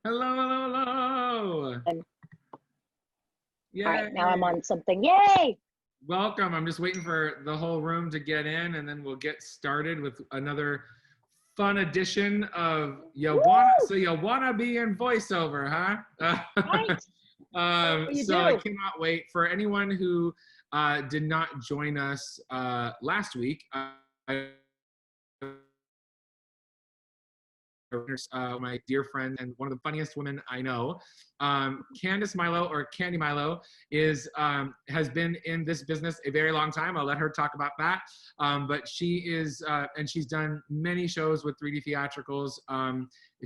Hello, hello, hello. Yay. All right, now I'm on something. Yay! Welcome. I'm just waiting for the whole room to get in, and then we'll get started with another fun edition of you wanna be in voiceover, huh? Right. So I cannot wait for anyone who did not join us last week. My dear friend and one of the funniest women I know, Candice Milo, or Candi Milo, has been in this business a very long time. I'll let her talk about that. But she is, and she's done many shows with 3D Theatricals.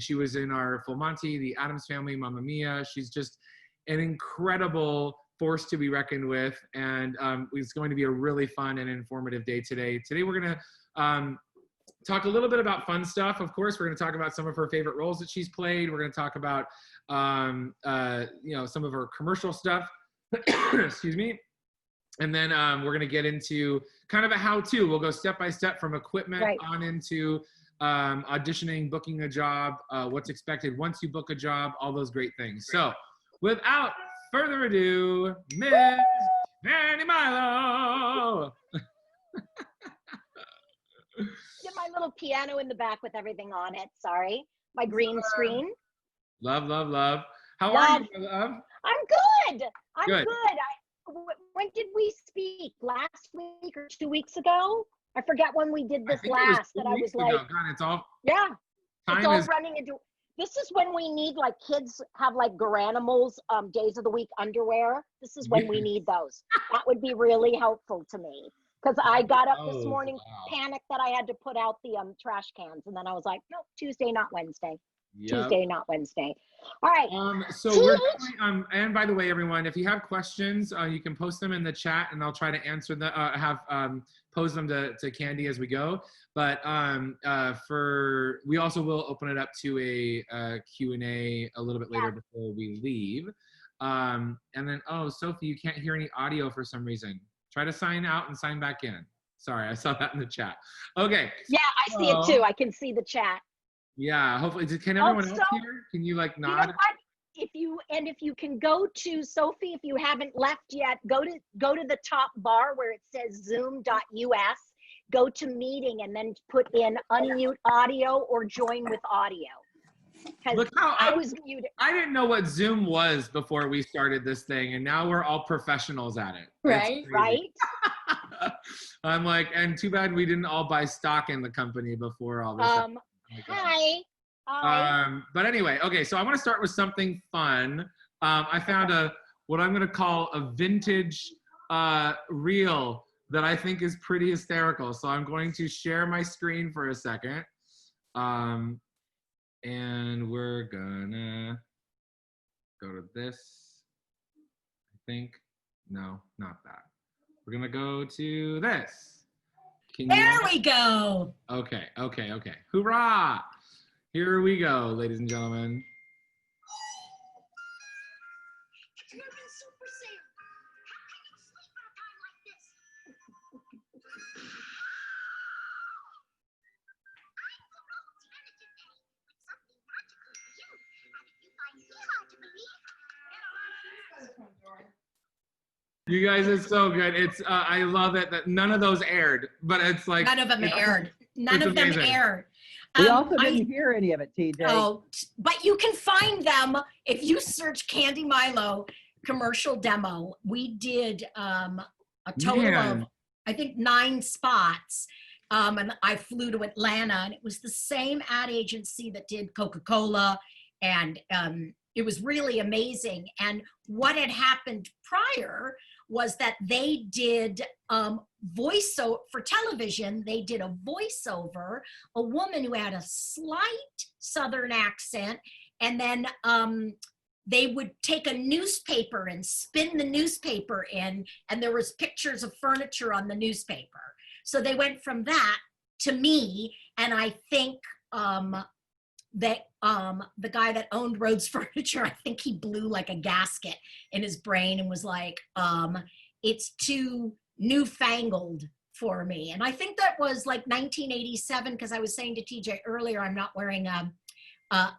She was in our Full Monty, The Addams Family, Mamma Mia. She's just an incredible force to be reckoned with, and it's going to be a really fun and informative day today. Today we're gonna talk a little bit about fun stuff. Of course, we're going to talk about some of her favorite roles that she's played. We're going to talk about, some of her commercial stuff. Excuse me. And then we're going to get into kind of a how-to. We'll go step by step from equipment on into auditioning, booking a job, what's expected once you book a job, all those great things. So without further ado, Miss Candi Milo. Get my little piano in the back with everything on it. Sorry, my green screen. Love, love, love. How are you, love? I'm good. I'm good. When did we speak? Last week or 2 weeks ago? I forget when we did this last. That I was like, God, it's all. Yeah, it's all running into. This is when we need, like, kids have like Garanimals days of the week underwear. This is when we need those. That would be really helpful to me. Because I got up this morning, panicked that I had to put out the trash cans. And then I was like, no, Tuesday, not Wednesday. Yep. Tuesday, not Wednesday. All right. So we're doing, and by the way, everyone, if you have questions, you can post them in the chat and I'll try to answer them, pose them to Candi as we go. But we also will open it up to a Q&A a little bit later before we leave. And then, Sophie, you can't hear any audio for some reason. Try to sign out and sign back in. Sorry, I saw that in the chat. Okay. Yeah, I see it too. I can see the chat. Yeah, hopefully. Can everyone else hear? Can you like nod? You know what? If you can go to Sophie, if you haven't left yet, go to the top bar where it says zoom.us, go to meeting and then put in unmute audio or join with audio. Look how I was muted. I didn't know what Zoom was before we started this thing, and now we're all professionals at it. Right. I'm like, and too bad we didn't all buy stock in the company before all this. Hi. But anyway, okay, so I want to start with something fun. I found what I'm going to call a vintage reel that I think is pretty hysterical. So I'm going to share my screen for a second. And we're gonna go to this, I think. No, not that. We're gonna go to this. There we go. Okay. Hoorah! Here we go, ladies and gentlemen. You guys, it's so good. It's I love it that none of those aired, but it's like none of them aired. None of them aired. We also didn't hear any of it, TJ. Oh, but you can find them if you search Candi Milo commercial demo. We did a total of, I think, 9 spots. And I flew to Atlanta, and it was the same ad agency that did Coca-Cola, and it was really amazing. And what had happened prior was that they did voiceover for television. They did a voiceover, a woman who had a slight Southern accent, and then they would take a newspaper and spin the newspaper in, and there was pictures of furniture on the newspaper. So they went from that to me, and I think that the guy that owned Rhodes Furniture, I think he blew like a gasket in his brain and was like, it's too newfangled for me. And I think that was like 1987, because I was saying to TJ earlier, I'm not wearing an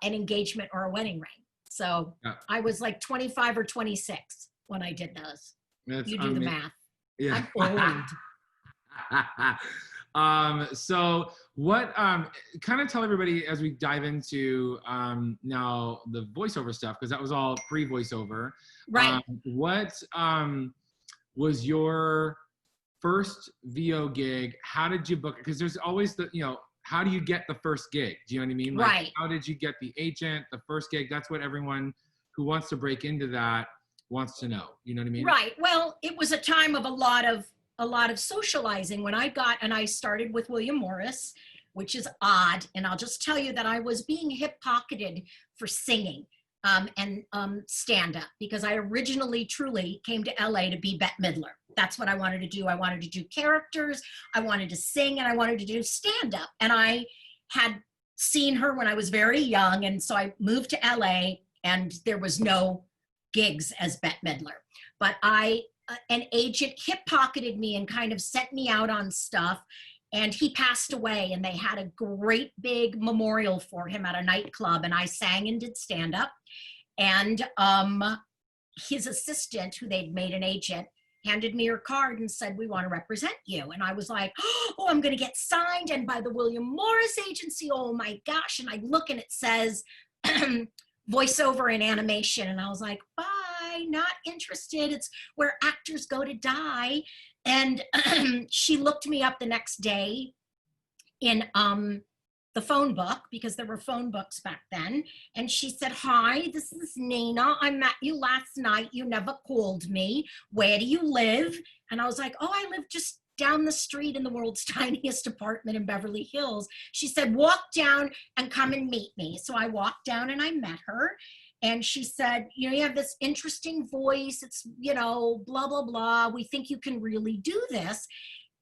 engagement or a wedding ring. So Yeah. I was like 25 or 26 when I did those. That's You do the math. Yeah. I'm old. So what, kind of tell everybody as we dive into now the voiceover stuff, because that was all pre-voiceover. Right. What was your first VO gig? How did you book it? Because there's always the, how do you get the first gig? Do you know what I mean? Like, Right. how did you get the agent, the first gig? That's what everyone who wants to break into that wants to know. You know what I mean? Right. Well, it was a time of a lot of socializing when I started with William Morris, which is odd. And I'll just tell you that I was being hip-pocketed for singing and stand-up, because I originally truly came to LA to be Bette Midler. That's what I wanted to do. I wanted to do characters, I wanted to sing, and I wanted to do stand-up. And I had seen her when I was very young. And so I moved to LA and there was no gigs as Bette Midler. But an agent hip-pocketed me and kind of sent me out on stuff. And he passed away, and they had a great big memorial for him at a nightclub, and I sang and did stand-up. And his assistant, who they'd made an agent, handed me her card and said, "We want to represent you." And I was like, "Oh, I'm going to get signed, and by the William Morris Agency, oh my gosh." And I look and it says voiceover and animation. And I was like, "Bye, not interested. It's where actors go to die." And she looked me up the next day in the phone book, because there were phone books back then. And she said, "Hi, this is Nina. I met you last night. You never called me. Where do you live?" And I was like, "Oh, I live just down the street in the world's tiniest apartment in Beverly Hills." She said, "Walk down and come and meet me." So I walked down and I met her. And she said, "You have this interesting voice. It's, blah, blah, blah. We think you can really do this."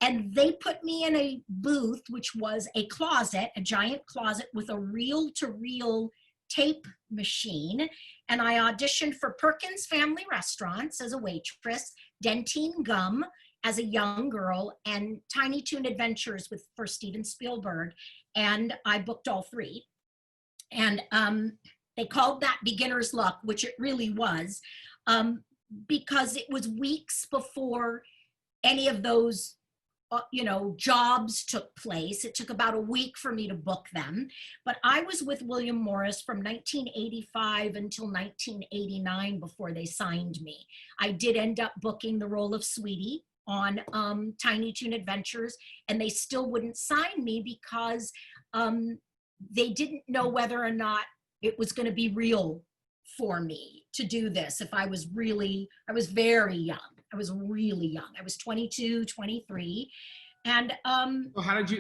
And they put me in a booth, which was a closet, a giant closet with a reel-to-reel tape machine. And I auditioned for Perkins Family Restaurants as a waitress, Dentine Gum as a young girl, and Tiny Toon Adventures for Steven Spielberg. And I booked all three. And they called that beginner's luck, which it really was, because it was weeks before any of those jobs took place. It took about a week for me to book them. But I was with William Morris from 1985 until 1989 before they signed me. I did end up booking the role of Sweetie on Tiny Toon Adventures, and they still wouldn't sign me because they didn't know whether or not it was going to be real for me to do this. I was very young. I was really young. I was 22, 23. And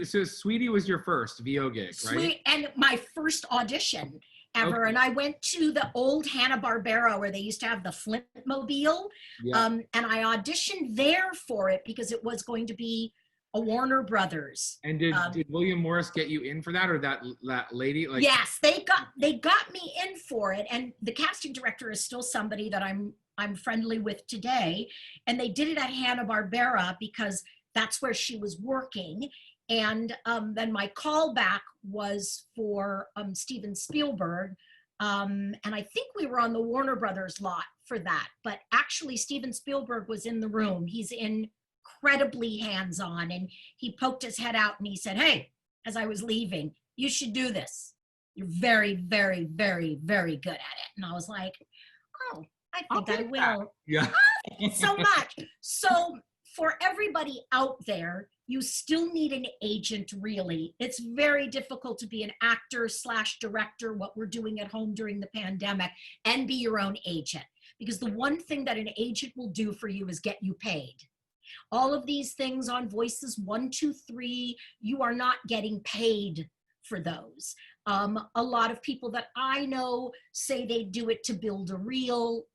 so Sweetie was your first VO gig, right? And my first audition ever. Okay. And I went to the old Hanna-Barbera where they used to have the Flintmobile. Yeah. And I auditioned there for it because it was going to be a Warner Brothers. And did William Morris get you in for that, or that lady? Yes, they got me in for it. And the casting director is still somebody that I'm friendly with today. And they did it at Hanna-Barbera because that's where she was working. And then my callback was for Steven Spielberg. And I think we were on the Warner Brothers lot for that. But actually, Steven Spielberg was in the room. He's incredibly hands-on. And he poked his head out and he said, "Hey," as I was leaving, "you should do this. You're very, very, very, very good at it." And I was like, "Oh, I think I will." Yeah. So much. So for everybody out there, you still need an agent, really. It's very difficult to be an actor / director, what we're doing at home during the pandemic, and be your own agent. Because the one thing that an agent will do for you is get you paid. All of these things on Voices 1, 2, 3, you are not getting paid for those. A lot of people that I know say they do it to build a reel.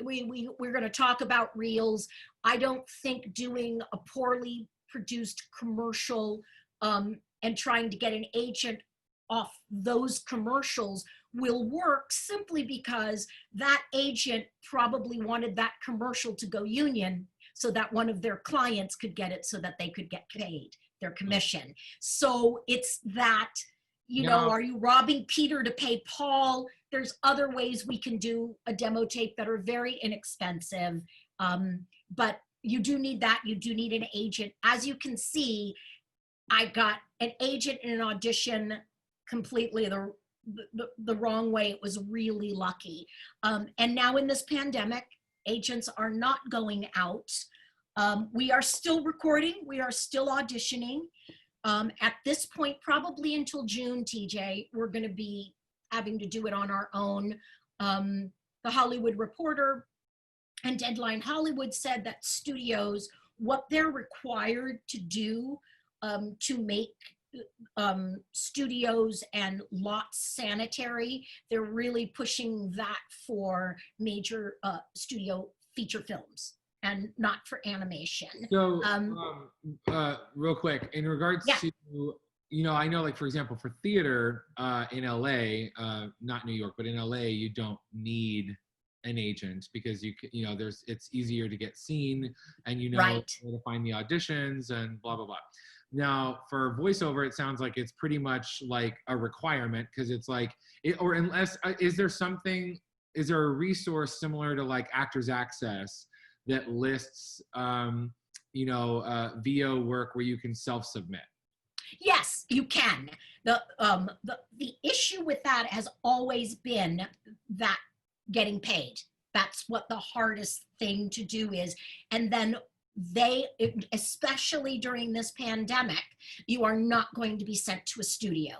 We're going to talk about reels. I don't think doing a poorly produced commercial and trying to get an agent off those commercials will work, simply because that agent probably wanted that commercial to go union so that one of their clients could get it so that they could get paid their commission. So it's that, are you robbing Peter to pay Paul? There's other ways we can do a demo tape that are very inexpensive. But you do need that. You do need an agent. As you can see, I got an agent in an audition completely the wrong way. It was really lucky. And now in this pandemic, agents are not going out. We are still recording. We are still auditioning. At this point, probably until June, TJ, we're going to be having to do it on our own. The Hollywood Reporter and Deadline Hollywood said that studios, what they're required to do to make studios and lots sanitary, they're really pushing that for major studio feature films and not for animation. So real quick, in regards to, you know, I know, like, for example, for theater in LA, not New York, but in LA, you don't need an agent because you know, it's easier to get seen and you know where to find the auditions and blah, blah, blah. Now for voiceover, it sounds like it's pretty much like a requirement because it's like, or unless, is there a resource similar to like Actors Access that lists, you know, VO work where you can self-submit? Yes, you can. The issue with that has always been that getting paid. That's what the hardest thing to do is. And then especially during this pandemic, you are not going to be sent to a studio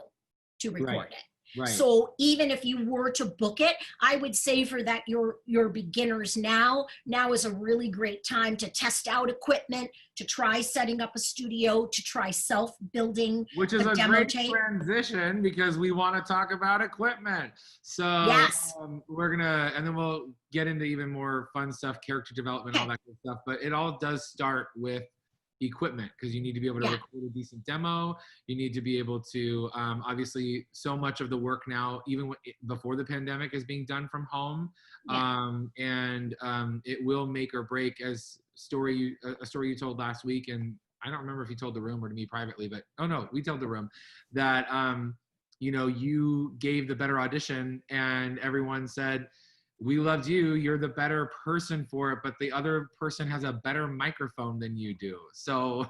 to record it. Right. So even if you were to book it, I would say for that your beginners now is a really great time to test out equipment, to try setting up a studio, to try self-building. Which is a great transition because we want to talk about equipment. So yes, we're gonna, and then we'll get into even more fun stuff, character development, all that good stuff. But it all does start with equipment because you need to be able to record a decent demo. You need to be able to, obviously, so much of the work now, even before the pandemic, is being done from home. And it will make or break, as a story you told last week, and I don't remember if you told the room or to me privately, but oh no, we told the room that you know, you gave the better audition and everyone said, we loved you, you're the better person for it, but the other person has a better microphone than you do. So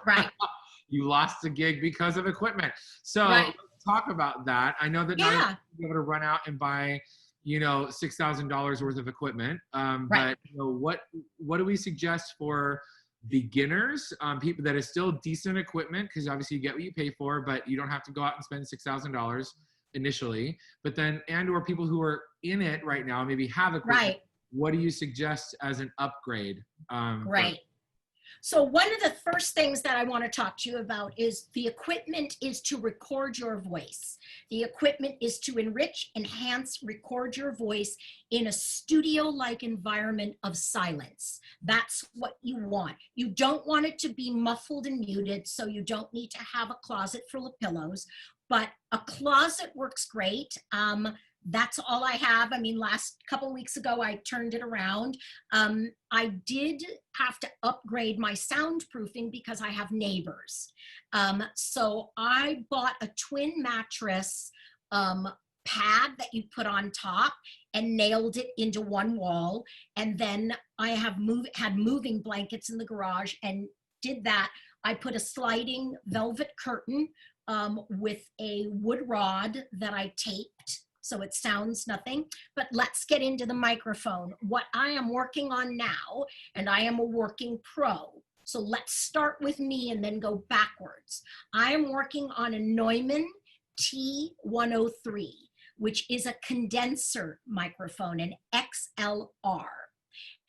you lost the gig because of equipment. So let's talk about that. I know that not everyone's be able to run out and buy, you know, $6,000 worth of equipment. But you know, what do we suggest for beginners, people that is still decent equipment, because obviously you get what you pay for, but you don't have to go out and spend $6,000 initially, but then, and or people who are in it right now, maybe have equipment, what do you suggest as an upgrade? So one of the first things that I want to talk to you about is the equipment is to record your voice. The equipment is to enrich, enhance, record your voice in a studio-like environment of silence. That's what you want. You don't want it to be muffled and muted, so you don't need to have a closet full of pillows, but a closet works great. That's all I have. I mean, last couple of weeks ago, I turned it around. I did have to upgrade my soundproofing because I have neighbors. So I bought a twin mattress pad that you put on top and nailed it into one wall. And then I have had moving blankets in the garage and did that. I put a sliding velvet curtain with a wood rod that I taped, so it sounds nothing. But let's get into the microphone. What I am working on now, and I am a working pro, so let's start with me and then go backwards. I am working on a Neumann T103, which is a condenser microphone, an XLR.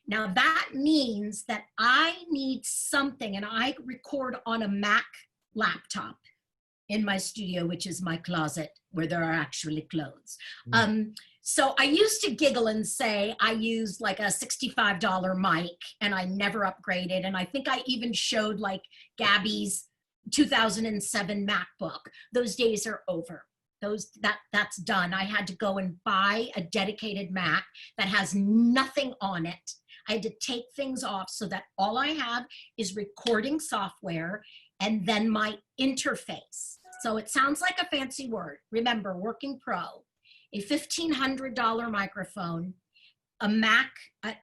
Now that means that I need something, and I record on a Mac laptop in my studio, which is my closet where there are actually clothes. So I used to giggle and say I used like a $65 mic and I never upgraded. And I think I even showed like Gabby's 2007 MacBook. Those days are over. That's done. I had to go and buy a dedicated Mac that has nothing on it. I had to take things off so that all I have is recording software and then my interface. So it sounds like a fancy word. Remember, working pro. a $1,500 microphone, a Mac,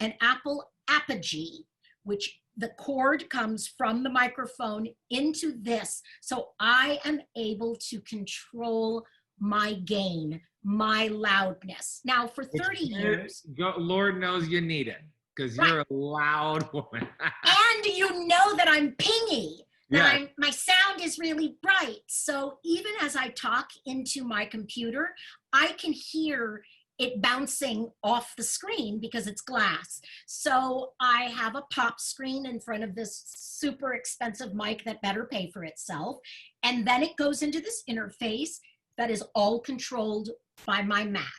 an Apple Apogee, which the cord comes from the microphone into this. So I am able to control my gain, my loudness. Now for 30 years. Lord knows you need it because you're a loud woman. And you know that I'm pingy. That Yeah. my sound is really bright. So even as I talk into my computer, I can hear it bouncing off the screen because it's glass. So I have a pop screen in front of this super expensive mic that better pay for itself. And then it goes into this interface that is all controlled by my Mac.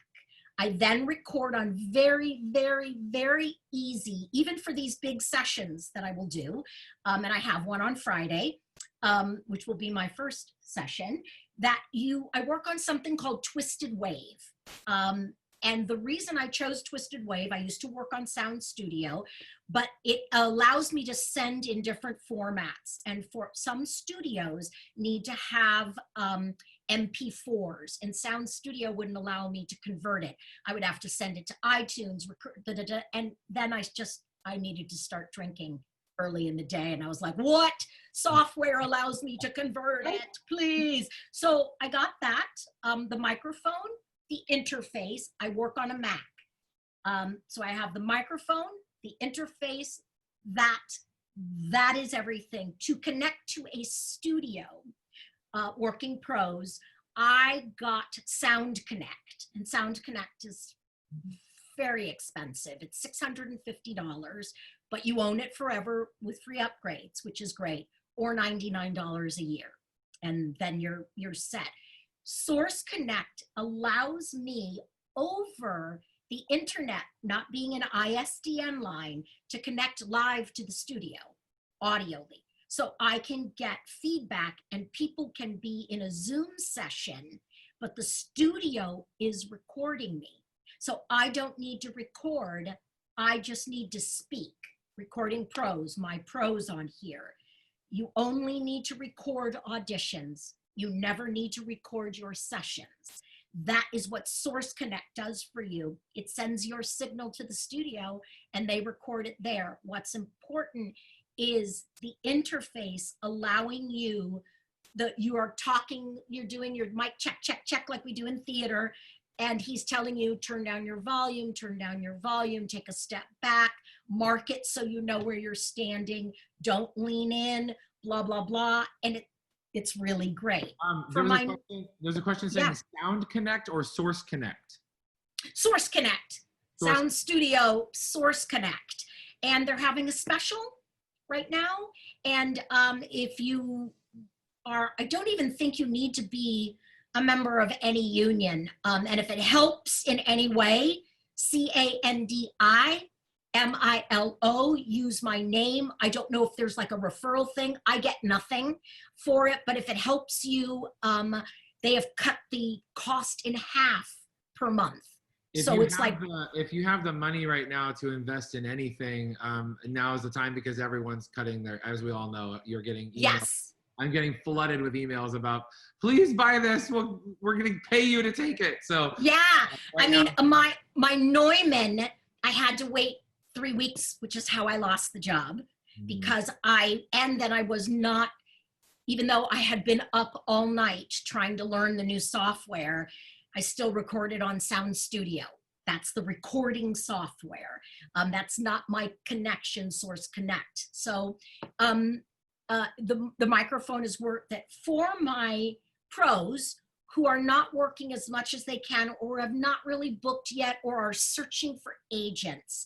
I then record on very, very, very easy, even for these big sessions that I will do. And I have one on Friday, which will be my first session, I work on something called Twisted Wave. And the reason I chose Twisted Wave, I used to work on Sound Studio, but it allows me to send in different formats. And for some studios need to have MP4s, and Sound Studio wouldn't allow me to convert it. I would have to send it to iTunes, and then I needed to start drinking early in the day. And I was like, what software allows me to convert it, please? So I got that, the microphone, the interface. I work on a Mac. So I have the microphone, the interface, that is everything. To connect to a studio, working pros, I got Sound Connect, and Sound Connect is very expensive. It's $650, but you own it forever with free upgrades, which is great, or $99 a year, and then you're set. Source Connect allows me over the internet, not being an ISDN line, to connect live to the studio, audioly. So I can get feedback and people can be in a Zoom session, but the studio is recording me. So I don't need to record, I just need to speak. Recording pros, my pros on here. You only need to record auditions. You never need to record your sessions. That is what Source Connect does for you. It sends your signal to the studio and they record it there. What's important is the interface allowing you, you are talking, you're doing your mic check, check, check like we do in theater, and he's telling you, turn down your volume, take a step back, mark it so you know where you're standing, don't lean in, blah, blah, blah, and it's really great. There's a question saying Sound Connect or Source Connect? Source Connect, Sound Studio, Source Connect. And they're having a special right now. And if you are, I don't even think you need to be a member of any union. And if it helps in any way, CANDIMILO, use my name. I don't know if there's like a referral thing. I get nothing for it, but if it helps you, they have cut the cost in half per month. So it's like, if you have the money right now to invest in anything, now is the time, because everyone's cutting their, as we all know, you're getting emails. Yes. I'm getting flooded with emails about, please buy this. We're going to pay you to take it. So yeah, I mean, my Neumann, I had to wait 3 weeks, which is how I lost the job, because then I was not, even though I had been up all night trying to learn the new software, I still recorded on Sound Studio. That's the recording software. That's not my connection, Source Connect. So the microphone is worth it for my pros who are not working as much as they can, or have not really booked yet, or are searching for agents.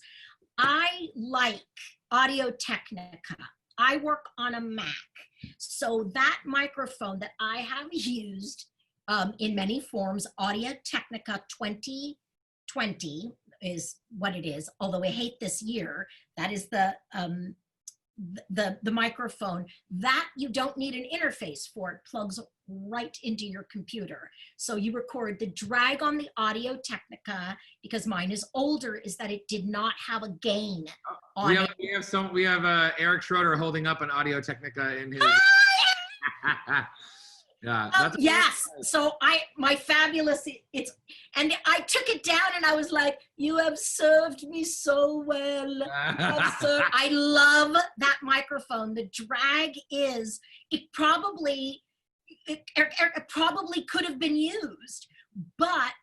I like Audio Technica. I work on a Mac. So that microphone that I have used in many forms, Audio Technica 2020 is what it is, although I hate this year. That is the microphone that you don't need an interface for. It plugs right into your computer. So you record. The drag on the Audio Technica, because mine is older, is that it did not have a gain on it. We have Eric Schroeder holding up an Audio Technica in his. Yeah. Yes. So my fabulous, and I took it down and I was like, you have served me so well. I love that microphone. The drag it probably could have been used, but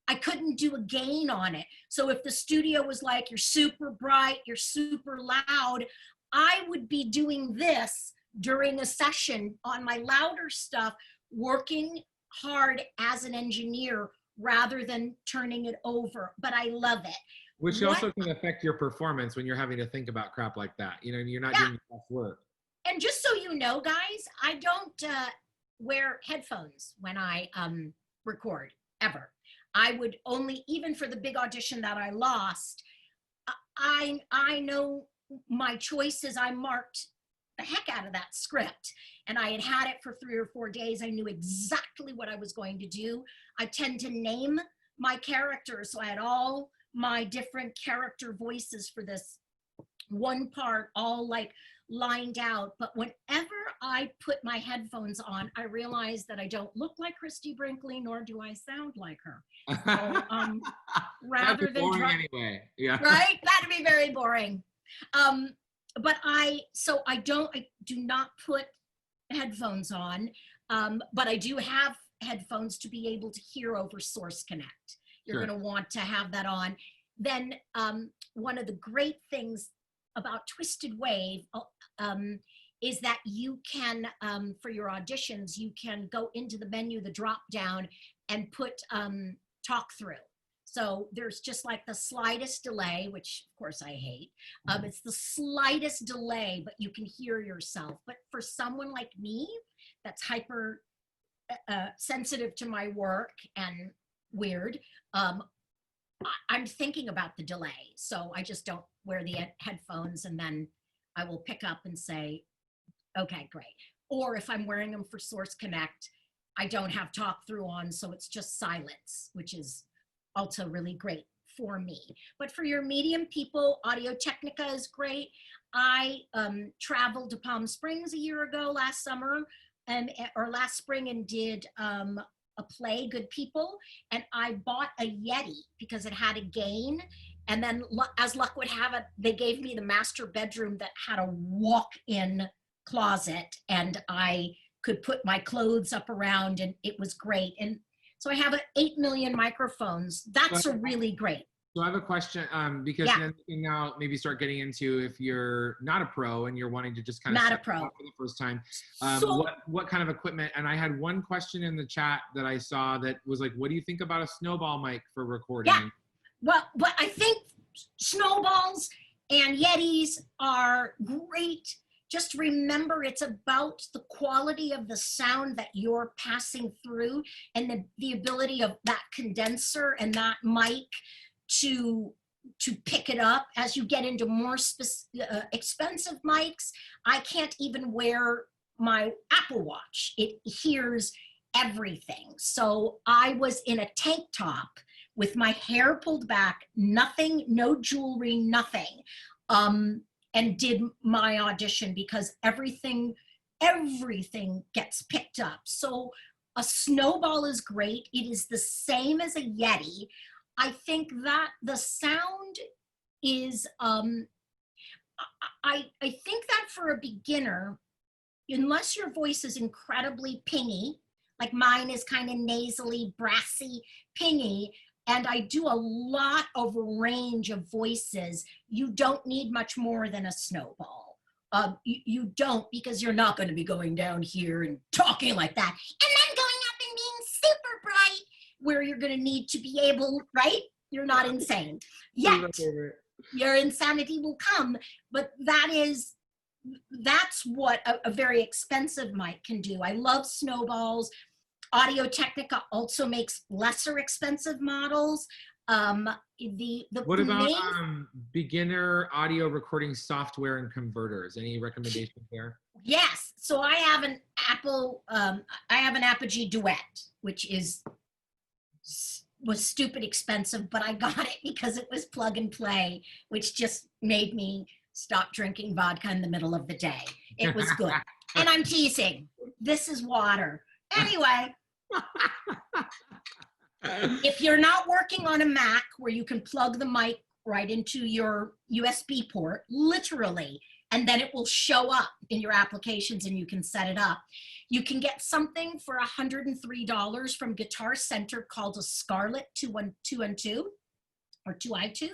I couldn't do a gain on it. So if the studio was like, you're super bright, you're super loud, I would be doing this during a session on my louder stuff, working hard as an engineer rather than turning it over. But I love it. Which also can affect your performance when you're having to think about crap like that. You know, you're not doing enough work. And just so you know, guys, I don't wear headphones when I record, ever. I would only, even for the big audition that I lost, I know my choices. I marked the heck out of that script, and I had it for 3 or 4 days. I knew exactly what I was going to do. I tend to name my characters, so I had all my different character voices for this one part all like lined out. But whenever I put my headphones on, I realized that I don't look like Christy Brinkley, nor do I sound like her. So rather than anyway, yeah, right, that'd be very boring. But I do not put headphones on, but I do have headphones to be able to hear over Source Connect. You're going to want to have that on. Then one of the great things about Twisted Wave is that you can, for your auditions, you can go into the menu, the drop down, and put talk through. So there's just like the slightest delay, which of course I hate. It's the slightest delay, but you can hear yourself. But for someone like me, that's hyper sensitive to my work and weird, I'm thinking about the delay. So I just don't wear the headphones, and then I will pick up and say, okay, great. Or if I'm wearing them for Source Connect, I don't have talk through on, so it's just silence, which is also really great for me. But for your medium people, Audio Technica is great. I traveled to Palm Springs a year ago last summer, or last spring, and did a play, Good People, and I bought a Yeti because it had a gain. And then as luck would have it, they gave me the master bedroom that had a walk-in closet, and I could put my clothes up around, and it was great. And so I have 8 million microphones. That's a really great. So I have a question, because then you can now maybe start getting into, if you're not a pro and you're wanting to just kind of not a pro for the first time, so, what kind of equipment? And I had one question in the chat that I saw that was like, what do you think about a snowball mic for recording? Yeah, well, but I think snowballs and Yetis are great. Just remember, it's about the quality of the sound that you're passing through, and the ability of that condenser and that mic to pick it up. As you get into more expensive mics, I can't even wear my Apple Watch. It hears everything. So I was in a tank top with my hair pulled back, nothing, no jewelry, nothing, and did my audition, because everything gets picked up. So a snowball is great. It is the same as a Yeti. I think that the sound is, I think that for a beginner, unless your voice is incredibly pingy, like mine is kind of nasally, brassy, pingy, and I do a lot of a range of voices, you don't need much more than a snowball. You don't, because you're not going to be going down here and talking like that, and then going up and being super bright, where you're going to need to be able, right? You're not insane yet. Your insanity will come, but that's what a very expensive mic can do. I love snowballs. Audio Technica also makes lesser expensive models. What about beginner audio recording software and converters? Any recommendations there? Yes. So I have an Apogee Duet, which was stupid expensive, but I got it because it was plug and play, which just made me stop drinking vodka in the middle of the day. It was good. And I'm teasing. This is water. Anyway, if you're not working on a Mac where you can plug the mic right into your USB port, literally, and then it will show up in your applications and you can set it up. You can get something for $103 from Guitar Center called a Scarlett 212 or 2i2,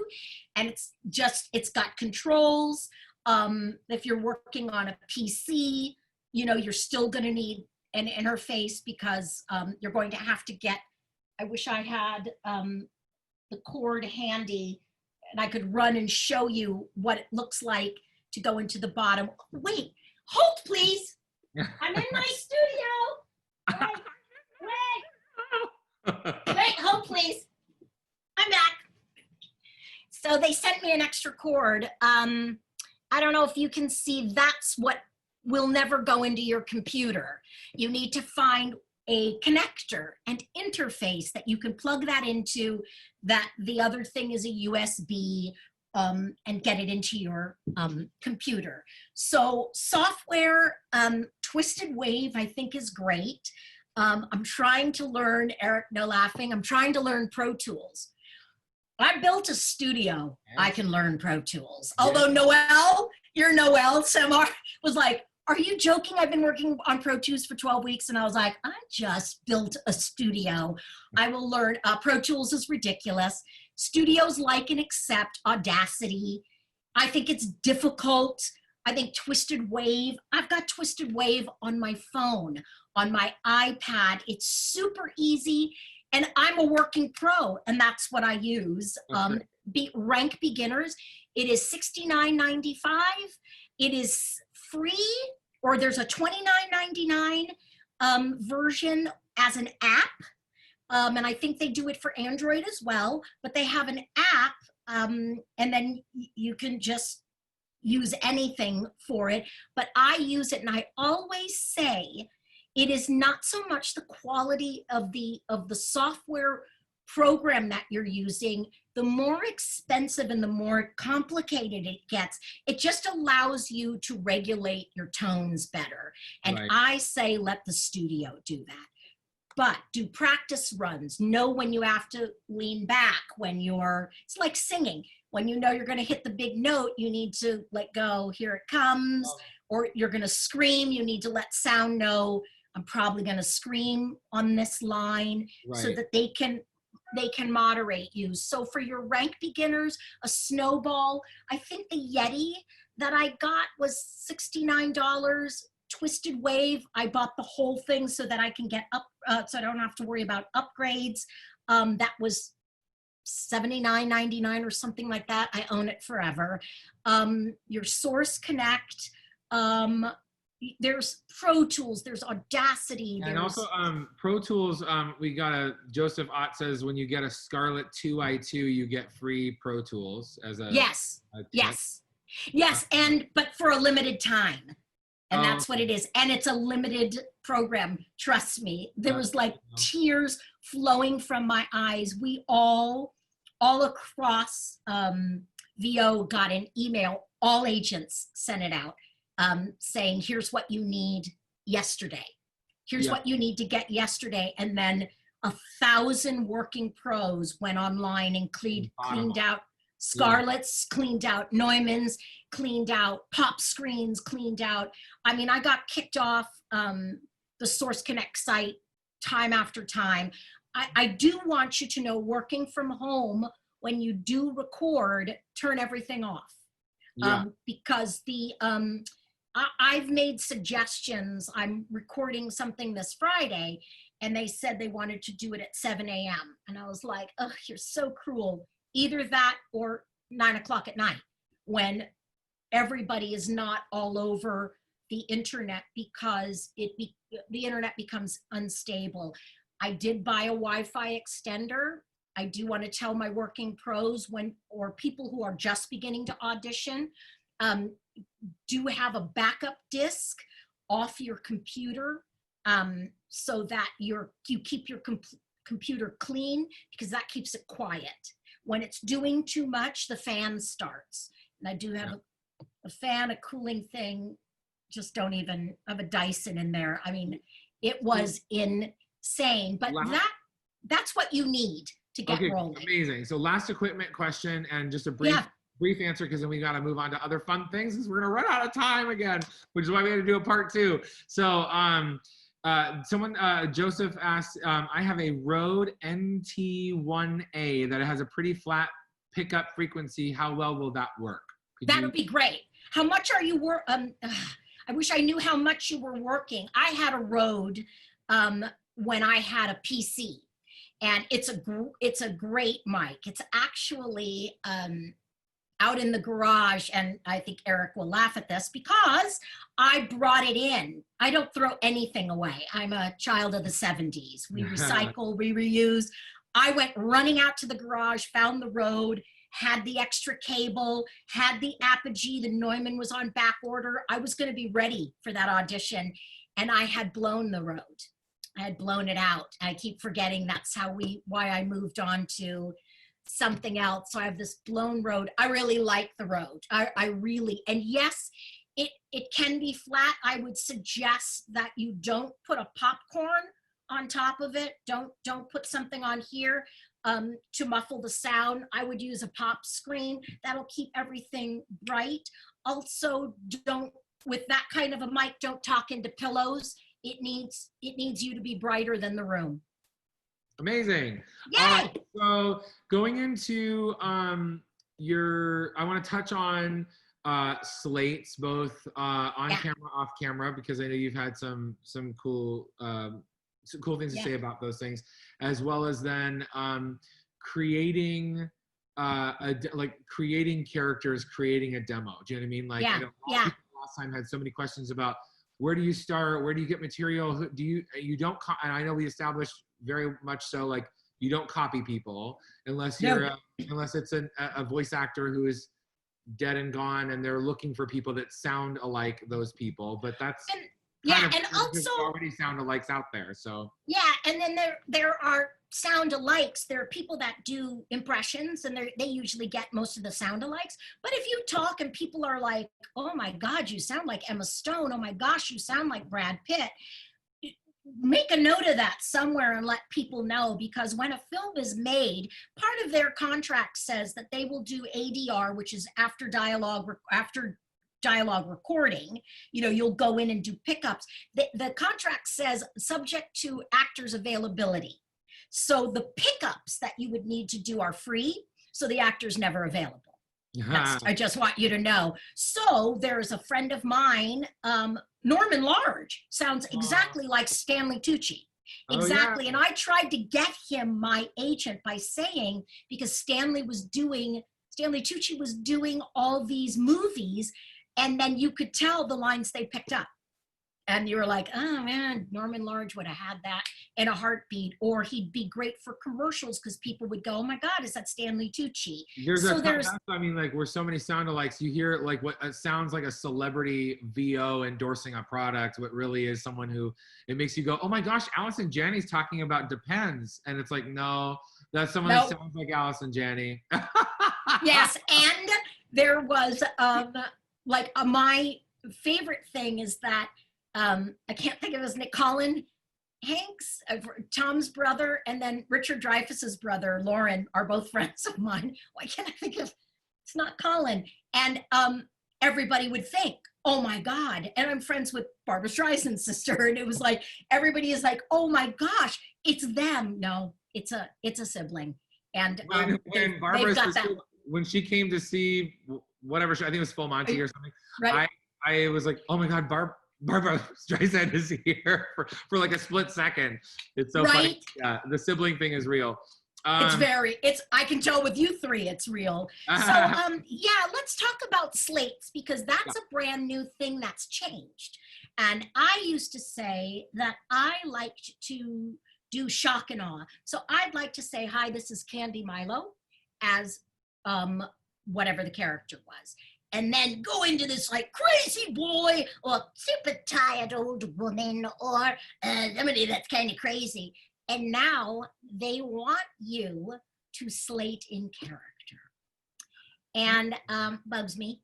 and it's got controls. If you're working on a PC, you know, you're still going to need an interface because you're going to have to get, I wish I had the cord handy and I could run and show you what it looks like to go into the bottom. Wait, hold please. I'm in my studio. Wait, hold please. I'm back. So they sent me an extra cord. I don't know if you can see, that's what will never go into your computer. You need to find a connector and interface that you can plug that into, that the other thing is a USB, and get it into your computer. So software, Twisted Wave, I think is great. I'm trying to learn, Eric, no laughing, I'm trying to learn Pro Tools. I built a studio, I can learn Pro Tools. Although Noelle, Samar, was like, are you joking? I've been working on Pro Tools for 12 weeks. And I was like, I just built a studio. I will learn. Pro Tools is ridiculous. Studios like and accept Audacity. I think it's difficult. I think Twisted Wave, I've got Twisted Wave on my phone, on my iPad. It's super easy. And I'm a working pro, and that's what I use. Rank Beginners, it is $69.95. It is free, or there's a $29.99 version as an app. And I think they do it for Android as well, but they have an app, and then you can just use anything for it. But I use it, and I always say, it is not so much the quality of the software program that you're using. The more expensive and the more complicated it gets, it just allows you to regulate your tones better. And Right. I say, let the studio do that. But do practice runs. Know when you have to lean back, when it's like singing. When you know you're going to hit the big note, you need to let go, here it comes. Or you're going to scream, you need to let sound know, I'm probably going to scream on this line, so that they can moderate you. So for your rank beginners, a snowball, I think the Yeti that I got was $69. Twisted Wave, I bought the whole thing so that I can get up, so I don't have to worry about upgrades. That was $79.99 or something like that. I own it forever. Your Source Connect, there's Pro Tools, there's Audacity. And also Pro Tools, we got Joseph Ott says when you get a Scarlett 2i2, you get free Pro Tools as a yes, but for a limited time. And that's what it is. And it's a limited program, trust me. There was like tears flowing from my eyes. We all across VO got an email, all agents sent it out. Saying, here's what you need yesterday. Here's what you need to get yesterday. And then 1,000 working pros went online and cleaned out Scarlett's, cleaned out Neumann's, cleaned out Pop Screens, cleaned out. I mean, I got kicked off the Source Connect site time after time. I do want you to know, working from home, when you do record, turn everything off. Because I've made suggestions. I'm recording something this Friday, and they said they wanted to do it at 7 a.m. And I was like, oh, you're so cruel. Either that or 9 o'clock at night, when everybody is not all over the internet, because the internet becomes unstable. I did buy a Wi-Fi extender. I do want to tell my working pros or people who are just beginning to audition, do have a backup disk off your computer, so that you keep your computer clean, because that keeps it quiet. When it's doing too much, the fan starts. And I do have a fan, a cooling thing. Just don't even have a Dyson in there. I mean, It was insane, but that's what you need to get rolling. Amazing. So last equipment question and just a brief answer, because then we got to move on to other fun things because we're going to run out of time again, which is why we had to do a part 2. So Joseph asked, I have a Rode NT1A that has a pretty flat pickup frequency. How well will that work? That would be great. How much are you I wish I knew how much you were working. I had a Rode when I had a PC, and it's a great mic. It's actually out in the garage, and I think Eric will laugh at this because I brought it in. I don't throw anything away. I'm a child of the 70s. We recycle, we reuse. I went running out to the garage, found the Rode, had the extra cable, had the Apogee, the Neumann was on back order. I was gonna be ready for that audition, and I had blown the Rode. I had blown it out. I keep forgetting that's why I moved on to something else. So I have this blown Rode. I really like the Rode. I really, and yes, it can be flat. I would suggest that you don't put a popcorn on top of it. Don't put something on here to muffle the sound. I would use a pop screen. That'll keep everything bright. Also, with that kind of a mic, don't talk into pillows. It needs you to be brighter than the room. Amazing. Yay! So going into I want to touch on slates, both on camera, off camera, because I know you've had some cool things to say about those things, as well as then creating creating characters, creating a demo. Do you know what I mean? Like, I know last time had so many questions about where do you start, where do you get material, you don't, and I know we established very much so, like, you don't copy people unless you're unless it's a voice actor who is dead and gone and they're looking for people that sound alike those people, but that's and also already sound alikes out there. So and then there are sound alikes. There are people that do impressions, and they usually get most of the sound alikes. But if you talk and people are like, oh my God, you sound like Emma Stone, oh my gosh, you sound like Brad Pitt, make a note of that somewhere and let people know, because when a film is made, part of their contract says that they will do ADR, which is after dialogue recording. You'll go in and do pickups. The contract says subject to actors' availability. So the pickups that you would need to do are free, so the actor's never available. I just want you to know. So there's a friend of mine, Norman Large, sounds exactly like Stanley Tucci. Exactly. And I tried to get him my agent by saying, because Stanley Tucci was doing all these movies, and then you could tell the lines they picked up. And you were like, oh man, Norman Large would have had that in a heartbeat, or he'd be great for commercials because people would go, oh my God, is that Stanley Tucci? We're so many sound alikes. You hear like what sounds like a celebrity VO endorsing a product, what really is someone who, it makes you go, oh my gosh, Allison Janney's talking about Depends. And it's like, no, that's someone that sounds like Allison Janney. Yes, and there was my favorite thing is that I can't think of his name, Colin Hanks, Tom's brother, and then Richard Dreyfuss's brother, Lauren, are both friends of mine. Why can't I think of, it's not Colin. And everybody would think, oh my God. And I'm friends with Barbra Streisand's sister. And it was like, everybody is like, oh my gosh, it's them. No, it's a sibling. And when Barbara's sister, when she came to see whatever show, I think it was Full Monty or something, right? I was like, oh my God, Barbra Streisand is here for like a split second. It's so funny. Yeah, the sibling thing is real. I can tell with you three, it's real. So let's talk about slates, because that's a brand new thing that's changed. And I used to say that I liked to do shock and awe. So I'd like to say, hi, this is Candi Milo, as whatever the character was. And then go into this like crazy boy or super tired old woman or somebody that's kind of crazy. And now they want you to slate in character. And bugs me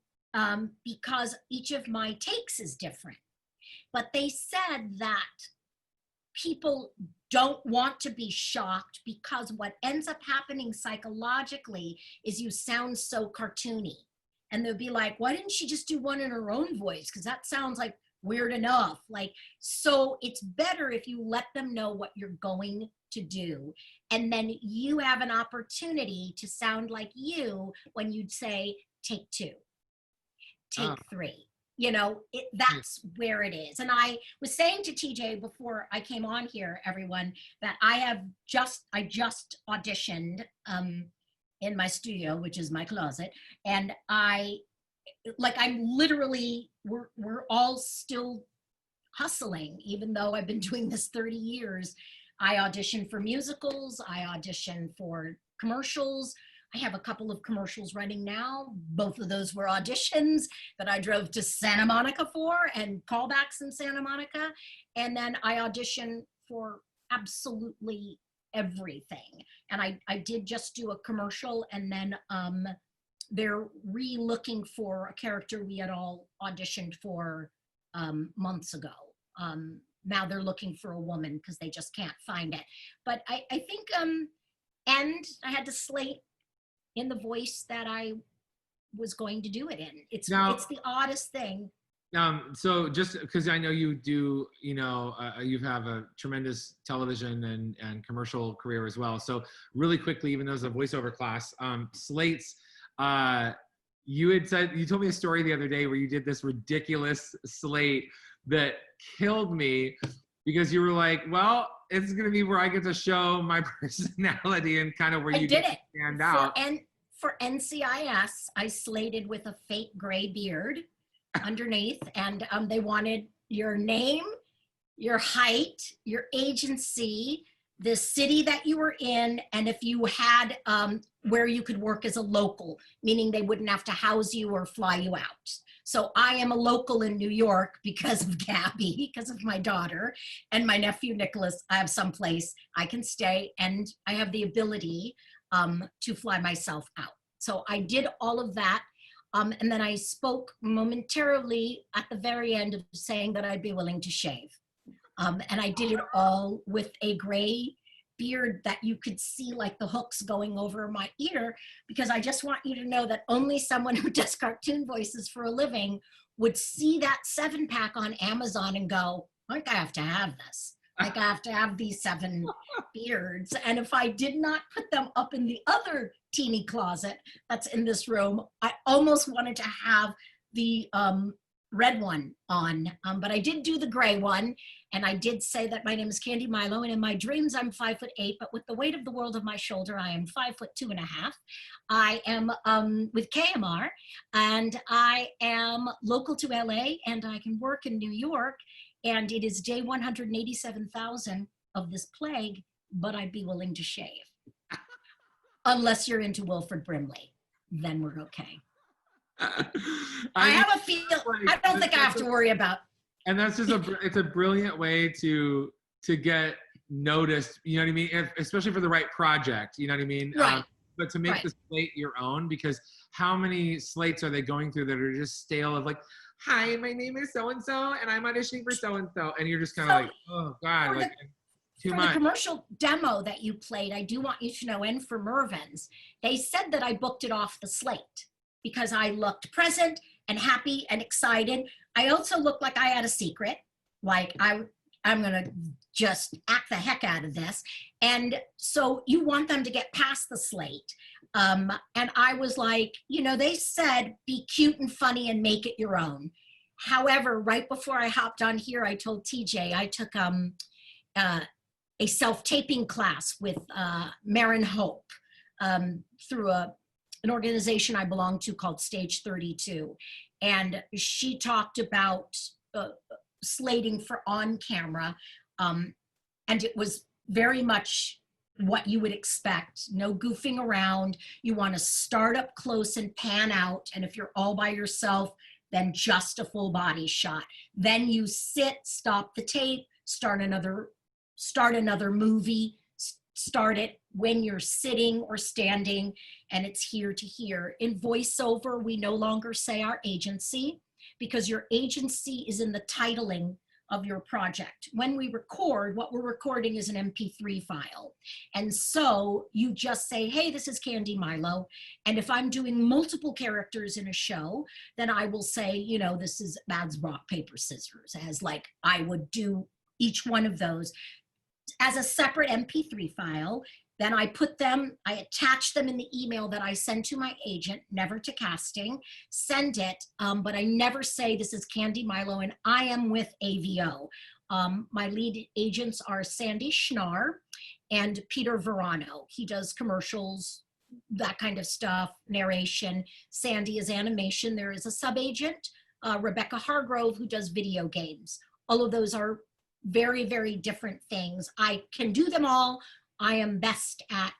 because each of my takes is different. But they said that people don't want to be shocked, because what ends up happening psychologically is you sound so cartoony. And they'll be like, why didn't she just do one in her own voice? Because that sounds like weird enough. Like, so it's better if you let them know what you're going to do. And then you have an opportunity to sound like you when you'd say, take 2, take 3. You know, that's where it is. And I was saying to TJ before I came on here, everyone, that I just auditioned in my studio, which is my closet. And I'm literally, we're all still hustling, even though I've been doing this 30 years. I audition for musicals, I audition for commercials. I have a couple of commercials running now. Both of those were auditions that I drove to Santa Monica for, and callbacks in Santa Monica. And then I audition for absolutely everything. And I did just do a commercial, and then they're re-looking for a character we had all auditioned for months ago. Now they're looking for a woman because they just can't find it. But I think, and I had to slate in the voice that I was going to do it in. It's the oddest thing. So just because I know you do, you know, you have a tremendous television and commercial career as well. So really quickly, even though it's a voiceover class, slates, you told me a story the other day where you did this ridiculous slate that killed me, because you were like, well, it's going to be where I get to show my personality and kind of where you get to stand out. For NCIS, I slated with a fake gray beard underneath, and they wanted your name, your height, your agency, the city that you were in, and if you had where you could work as a local, meaning they wouldn't have to house you or fly you out. So I am a local in New York because of Gabby, because of my daughter, and my nephew Nicholas. I have someplace I can stay, and I have the ability to fly myself out. So I did all of that. And then I spoke momentarily at the very end of saying that I'd be willing to shave. And I did it all with a gray beard that you could see like the hooks going over my ear, because I just want you to know that only someone who does cartoon voices for a living would see that 7-pack on Amazon and go, like, I have to have this. Like, I have to have these 7 beards. And if I did not put them up in the other teeny closet that's in this room, I almost wanted to have the red one on, but I did do the gray one. And I did say that my name is Candi Milo, and in my dreams I'm 5'8", but with the weight of the world on my shoulder, I am 5'2.5". I am with KMR, and I am local to LA, and I can work in New York, and it is day 187,000 of this plague, but I'd be willing to shave. Unless you're into Wilford Brimley, then we're okay. I have a feel, I don't think I have to worry about. And that's just it's a brilliant way to get noticed, you know what I mean? Especially for the right project, you know what I mean? Right. But to make the slate your own, because how many slates are they going through that are just stale of like, hi, my name is so-and-so, and I'm auditioning for so-and-so. And you're just kind of like, oh God, like too much. For the commercial demo that you played, I do want you to know, and for Mervin's, they said that I booked it off the slate because I looked present and happy and excited. I also looked like I had a secret, like I'm gonna just act the heck out of this. And so you want them to get past the slate. And I was like, you know, they said, be cute and funny and make it your own. However, right before I hopped on here, I told TJ, I took a self-taping class with Marin Hope through an organization I belong to called Stage 32. And she talked about slating for on camera. And it was very much what you would expect. No goofing around. You want to start up close and pan out. And if you're all by yourself, then just a full body shot. Then you sit, stop the tape, start another movie, start it when you're sitting or standing, and it's here to here. In voiceover, we no longer say our agency, because your agency is in the titling of your project. When we record, what we're recording is an MP3 file. And so you just say, hey, this is Candi Milo. And if I'm doing multiple characters in a show, then I will say, you know, this is Mads Rock, Paper, Scissors, as like I would do each one of those as a separate MP3 file. Then I attach them in the email that I send to my agent, never to casting, send it, but I never say this is Candi Milo and I am with AVO. My lead agents are Sandy Schnarr and Peter Verano. He does commercials, that kind of stuff, narration. Sandy is animation. There is a sub-agent, Rebecca Hargrove, who does video games. All of those are very, very different things. I can do them all. I am best at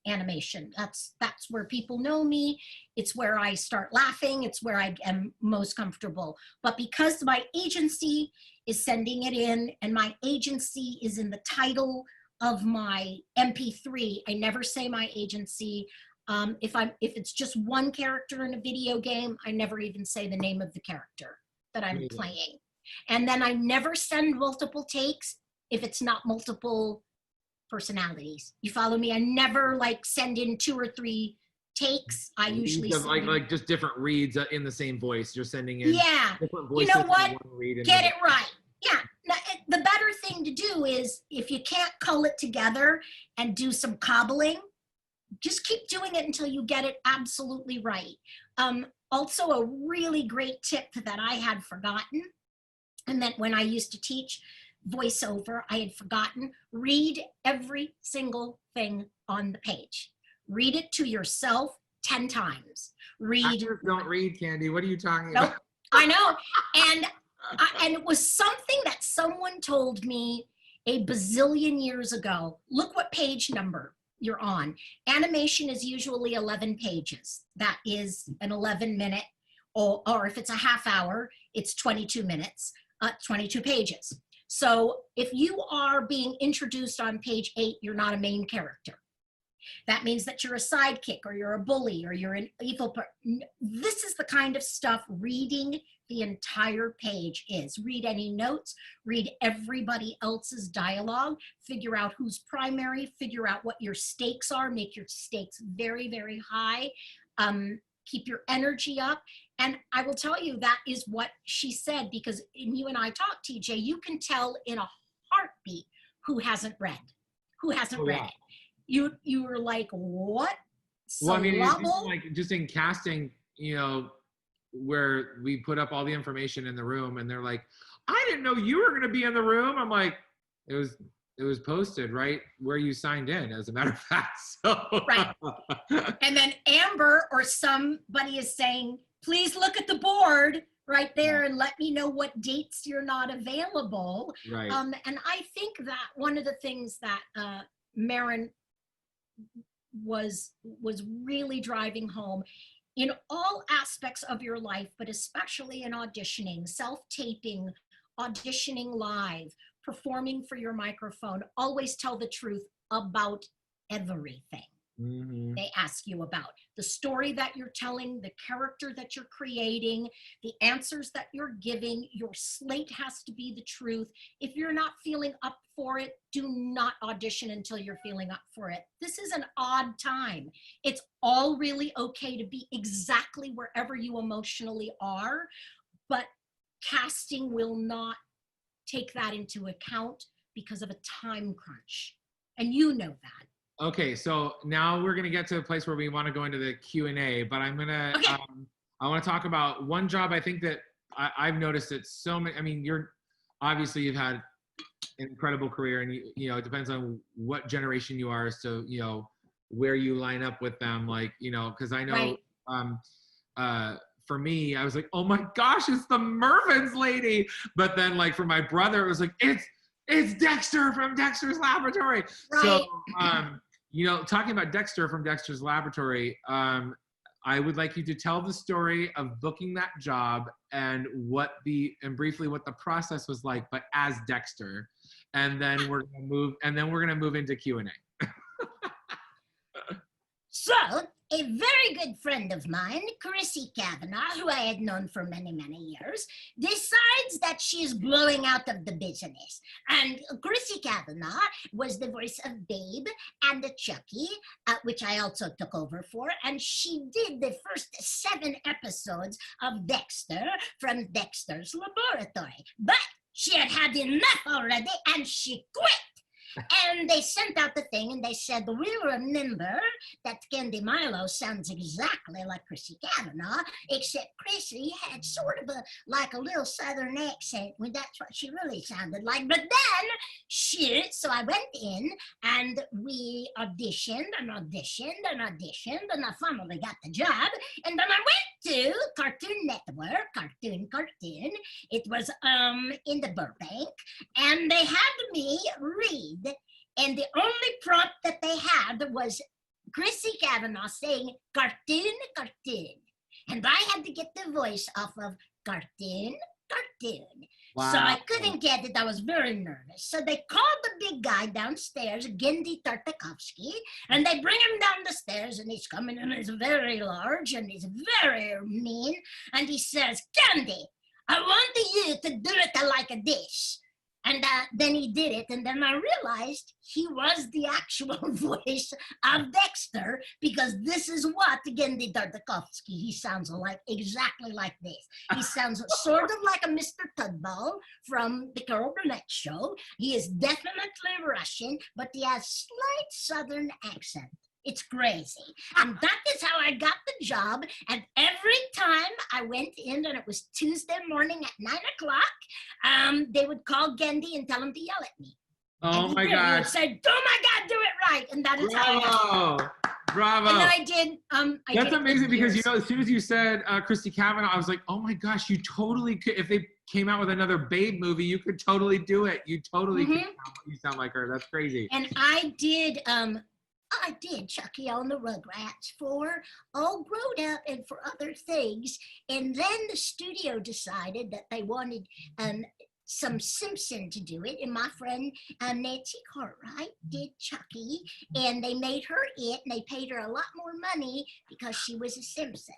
animation. That's where people know me. It's where I start laughing. It's where I am most comfortable. But because my agency is sending it in and my agency is in the title of my MP3, I never say my agency. If it's just one character in a video game, I never even say the name of the character that I'm playing. And then I never send multiple takes if it's not multiple personalities. You follow me? I never like send in 2 or 3 takes. I usually like just different reads in the same voice. You're sending in different voices. You know what? Get it right. Yeah. Now, the better thing to do is if you can't cull it together and do some cobbling, just keep doing it until you get it absolutely right. Also, a really great tip that I had forgotten, and that when I used to teach voiceover, I had forgotten, read every single thing on the page. Read it to yourself 10 times. Actors don't read, Candi. What are you talking about? I know. And it was something that someone told me a bazillion years ago. Look what page number you're on. Animation is usually 11 pages. That is an 11-minute, or if it's a half hour, it's 22 minutes, 22 pages. So if you are being introduced on page 8, you're not a main character. That means that you're a sidekick or you're a bully or you're an evil person. This is the kind of stuff reading the entire page is. Read any notes, read everybody else's dialogue, figure out who's primary, figure out what your stakes are, make your stakes very, very high. Keep your energy up. And I will tell you, that is what she said, because you and I talked, TJ, you can tell in a heartbeat who hasn't read it. You were like, what? Well, I mean, it's like just in casting, you know, where we put up all the information in the room and they're like, I didn't know you were going to be in the room. I'm like, it was posted right where you signed in, as a matter of fact. So. Right. And then Amber or somebody is saying, please look at the board right there and let me know what dates you're not available. Right. And I think that one of the things that Marin was really driving home in all aspects of your life, but especially in auditioning, self-taping, auditioning live, performing for your microphone, always tell the truth about everything. Mm-hmm. They ask you about the story that you're telling, the character that you're creating, the answers that you're giving. Your slate has to be the truth. If you're not feeling up for it, do not audition until you're feeling up for it. This is an odd time. It's all really okay to be exactly wherever you emotionally are, but casting will not take that into account because of a time crunch. And you know that. Okay, so now we're gonna get to a place where we want to go into the Q&A, but I'm gonna, I want to talk about one job. I think that I've noticed that so many. I mean, you've had an incredible career, and you know, it depends on what generation you are as to where you line up with them. Like, because I know, for me, I was like, oh my gosh, it's the Mervyn's lady. But then, like, for my brother, it was like, it's Dexter from Dexter's Laboratory. Right. So, talking about Dexter from Dexter's Laboratory, I would like you to tell the story of booking that job and briefly what the process was like, but as Dexter, and then we're gonna move into Q&A. So a very good friend of mine, Chrissy Cavanaugh, who I had known for many, many years, decides that she is blowing out of the business. And Chrissy Cavanaugh was the voice of Babe and the Chucky, which I also took over for. And she did the first 7 episodes of Dexter from Dexter's Laboratory. But she had had enough already and she quit. And they sent out the thing and they said, we remember that Candi Milo sounds exactly like Chrissy Cavanaugh, except Chrissy had sort of like a little southern accent. Well, that's what she really sounded like. But then so I went in and we auditioned and I finally got the job. And then I went to Cartoon Network, Cartoon. It was in the Burbank, and they had me read. And the only prompt that they had was Chrissy Cavanaugh saying, cartoon. And I had to get the voice off of cartoon. Wow. So I couldn't get it. I was very nervous. So they called the big guy downstairs, Gendy Tartakovsky, and they bring him down the stairs, and he's coming in, he's very large, and he's very mean. And he says, Candi, I want you to do it like this. And then he did it, and then I realized he was the actual voice of Dexter, because this is what, again, the Tartakovsky, he sounds like exactly like this. He sounds sort of like a Mr. Tudball from the Carol Burnett Show. He is definitely Russian, but he has slight Southern accent. It's crazy. And that is how I got the job. And every time I went in, and it was Tuesday morning at 9 o'clock, they would call Gendy and tell him to yell at me. Oh my gosh. He would say, oh my God, do it right. And that is how I got it. Bravo. And then I did. That's amazing, because, you know, as soon as you said Christy Cavanaugh, I was like, oh my gosh, you totally could. If they came out with another Babe movie, you could totally do it. You totally could. You sound like her. That's crazy. And I did Chucky on the Rugrats for All Grown Up and for other things. And then the studio decided that they wanted some Simpson to do it. And my friend Nancy Cartwright did Chucky. And they made her it, and they paid her a lot more money because she was a Simpson.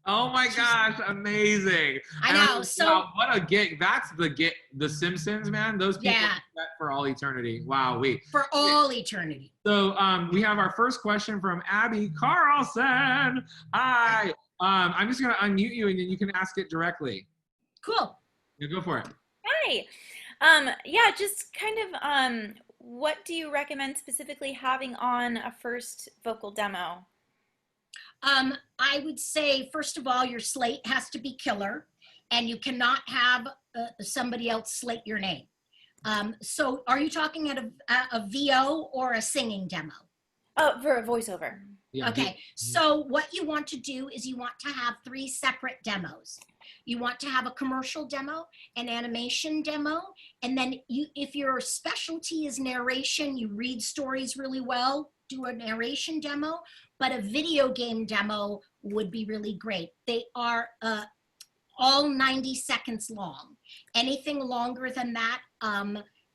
Oh my gosh, amazing. I know. Wow, what a gig. That's the Simpsons, man. Those people are set for all eternity. Wow, for all eternity. So we have our first question from Abby Carlson. Hi. I'm just gonna unmute you and then you can ask it directly. Cool. Yeah, go for it. Hi. Yeah, just kind of what do you recommend specifically having on a first vocal demo? I would say, first of all, your slate has to be killer, and you cannot have somebody else slate your name. So are you talking at a VO or a singing demo? Oh, for a voiceover. Yeah. Okay, so what you want to do is you want to have 3 separate demos. You want to have a commercial demo, an animation demo, and then if your specialty is narration, you read stories really well, do a narration demo, but a video game demo would be really great. They are all 90 seconds long. Anything longer than that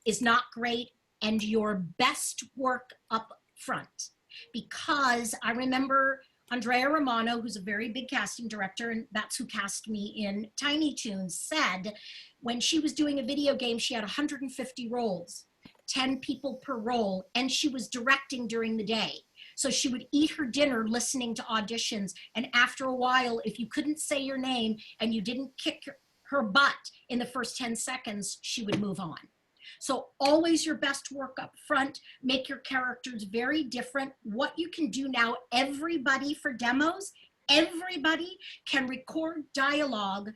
is not great, and your best work up front. Because I remember Andrea Romano, who's a very big casting director, and that's who cast me in Tiny Toons, said when she was doing a video game, she had 150 roles, 10 people per role, and she was directing during the day. So she would eat her dinner listening to auditions, and after a while, if you couldn't say your name and you didn't kick her butt in the first 10 seconds, she would move on. So always your best work up front, make your characters very different. What you can do now, everybody for demos, everybody can record dialogue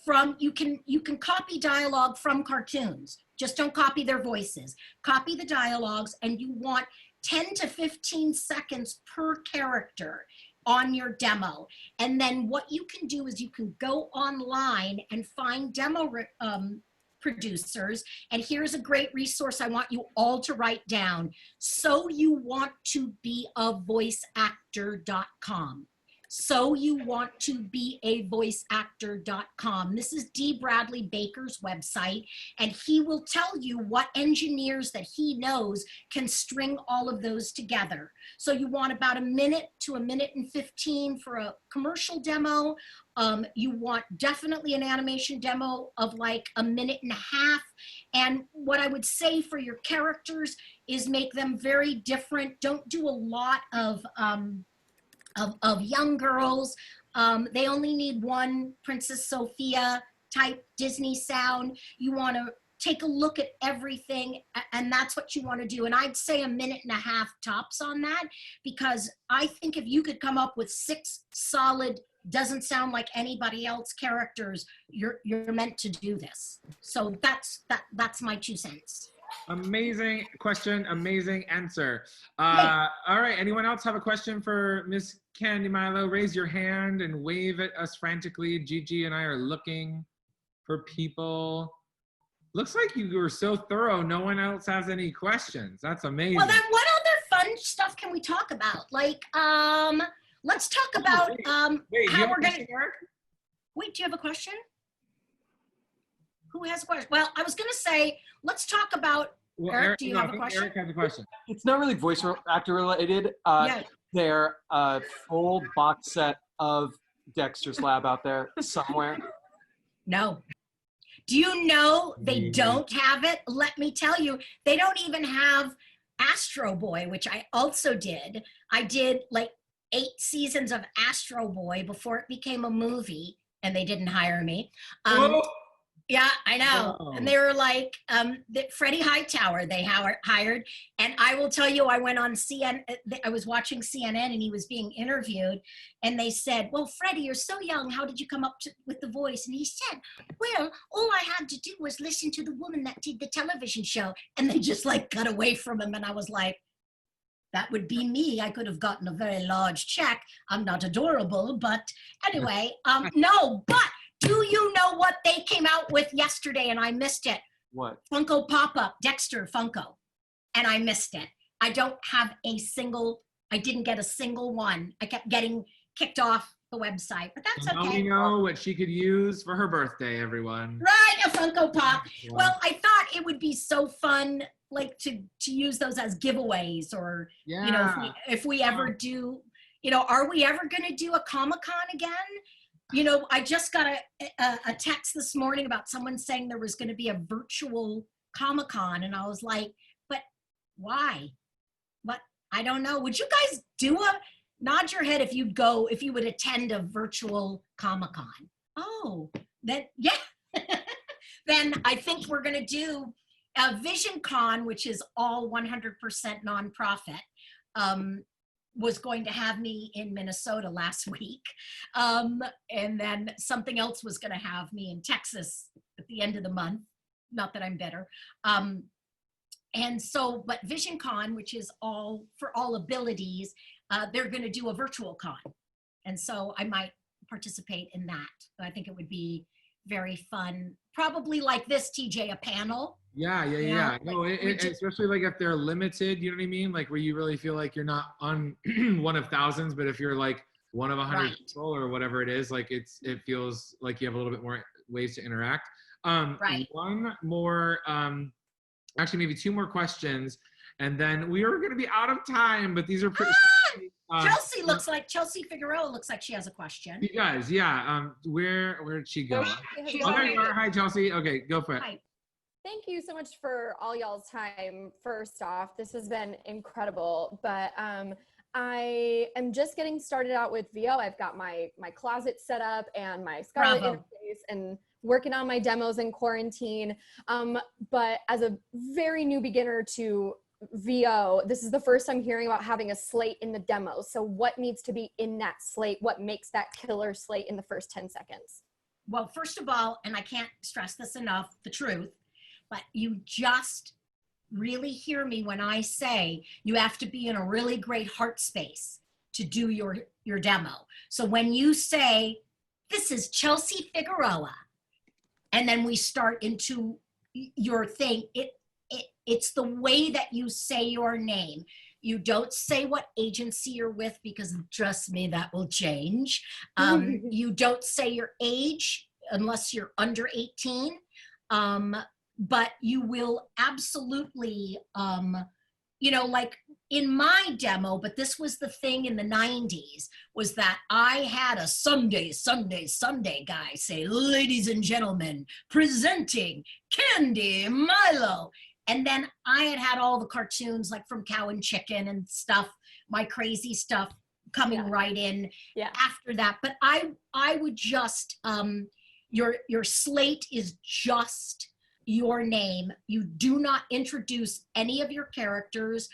from, you can copy dialogue from cartoons, just don't copy their voices. Copy the dialogues, and you want 10 to 15 seconds per character on your demo. And then what you can do is you can go online and find demo producers. And here's a great resource I want you all to write down. So you want to be a voiceactor.com. So You Want to Be a Voice Actor.com. This is D. Bradley Baker's website, and he will tell you what engineers that he knows can string all of those together. So you want about a minute to a minute and 15 for a commercial demo. You want definitely an animation demo of like a minute and a half. And what I would say for your characters is make them very different. Don't do a lot of young girls. They only need one Princess Sophia type Disney sound. You want to take a look at everything, and that's what you want to do. And I'd say a minute and a half tops on that, because I think if you could come up with 6 solid, doesn't sound like anybody else characters, you're meant to do this. So that's my 2 cents. Amazing question, amazing answer. All right, anyone else have a question for Miss Candi Milo? Raise your hand and wave at us frantically. Gigi and I are looking for people. Looks like you were so thorough, no one else has any questions. That's amazing. Well, then what other fun stuff can we talk about? Like, let's talk about wait, how we're gonna. Eric? Wait, do you have a question? Who has a question? Well, I was gonna say, let's talk about. Well, Eric, do you have a question? Eric has a question. It's not really voice actor related. Yeah. There a full box set of Dexter's Lab out there somewhere? No. Do you know they don't have it? Let me tell you, they don't even have Astro Boy, which I also did. I did like 8 seasons of Astro Boy before it became a movie, and they didn't hire me. Yeah, I know. Whoa. And they were like, Freddie Hightower, they hired. And I will tell you, I went on CNN, I was watching CNN and he was being interviewed. And they said, well, Freddie, you're so young. How did you come up with the voice? And he said, well, all I had to do was listen to the woman that did the television show. And they just like cut away from him. And I was like, that would be me. I could have gotten a very large check. I'm not adorable, but anyway, no, but do you know what they came out with yesterday and I missed it? What? Funko Pop-Up, Dexter Funko, and I missed it. I don't have a single, I didn't get a single one. I kept getting kicked off the website, but that's Now okay. we know what she could use for her birthday, everyone. Right, a Funko Pop. Yeah. Well, I thought it would be so fun, like to use those as giveaways, or Yeah. you know, if we ever do, you know, are we ever going to do a Comic-Con again? You know, I just got a text this morning about someone saying there was going to be a virtual Comic-Con, and I was like, but why? But I don't know. Would you guys do nod your head if you'd go, if you would attend a virtual Comic-Con? Oh, then, yeah. Then I think we're going to do a Vision Con, which is all 100% nonprofit. Was going to have me in Minnesota last week. And then something else was going to have me in Texas at the end of the month. Not that I'm bitter. And so, but Vision Con, which is all for all abilities, they're going to do a virtual con. And so I might participate in that. I think it would be very fun. Probably like this, TJ, a panel. Yeah. No, especially like if they're limited, you know what I mean? Like where you really feel like you're not on one of thousands, but if you're like one of 100 people or whatever it is, like it feels like you have a little bit more ways to interact. Right. One more, actually maybe 2 more questions, and then we are going to be out of time, but these are pretty. Chelsea Figueroa looks like she has a question. You guys, yeah. Where'd she go? Hi, Chelsea. Okay, go for it. Hi. Thank you so much for all y'all's time. First off, this has been incredible, but I am just getting started out with VO. I've got my closet set up and my Scarlett interface and working on my demos in quarantine. But as a very new beginner to VO, this is the first I'm hearing about having a slate in the demo. So what needs to be in that slate? What makes that killer slate in the first 10 seconds? Well, first of all, and I can't stress this enough, the truth, but you just really hear me when I say you have to be in a really great heart space to do your demo. So when you say, this is Chelsea Figueroa, and then we start into your thing, it's the way that you say your name. You don't say what agency you're with, because trust me, that will change. You don't say your age unless you're under 18. But you will absolutely, like in my demo, but this was the thing in the 90s, was that I had a Sunday guy say, ladies and gentlemen, presenting Candi, Milo. And then I had all the cartoons like from Cow and Chicken and stuff, my crazy stuff coming right in after that. But I would just, your slate is just your name. You do not introduce any of your characters.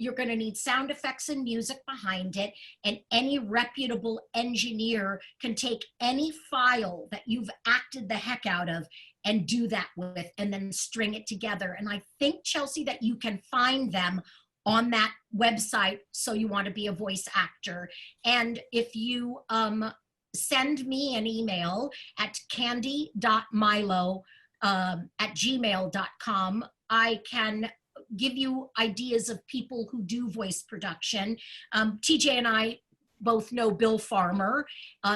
You're going to need sound effects and music behind it, and any reputable engineer can take any file that you've acted the heck out of and do that with, and then string it together. And I think, Chelsea, that you can find them on that website, So You Want to Be a Voice Actor. And if you send me an email at candi.milo@gmail.com, I can give you ideas of people who do voice production. TJ and I both know Bill Farmer.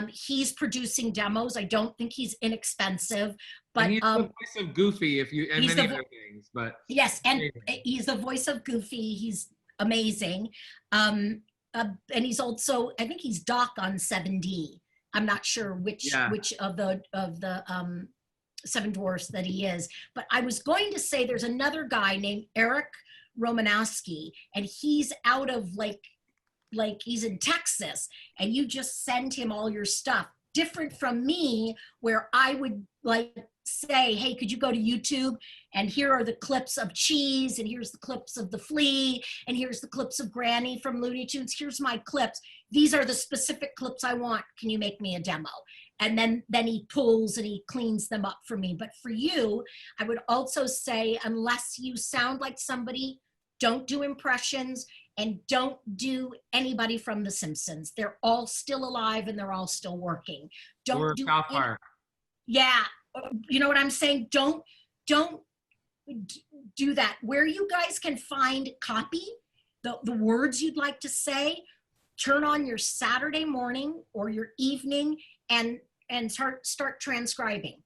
He's producing demos. I don't think he's inexpensive, but and he's the voice of Goofy, and many other things. But yes, and he's the voice of Goofy. He's amazing, and he's also, I think he's Doc on 7D. I'm not sure which of the Seven Dwarfs that he is, but I was going to say there's another guy named Eric Romanowski, and he's out of like he's in Texas, and you just send him all your stuff. Different from me, where I would like say, hey, could you go to YouTube, and here are the clips of Cheese, and here's the clips of the Flea, and here's the clips of Granny from Looney Tunes. Here's my clips. These are the specific clips I want. Can you make me a demo? And then he pulls and he cleans them up for me. But for you, I would also say, unless you sound like somebody, don't do impressions, and don't do anybody from The Simpsons. They're all still alive and they're all still working. Don't do South Park. Yeah, you know what I'm saying? Don't do that. Where you guys can find copy, the words you'd like to say, turn on your Saturday morning or your evening and start transcribing.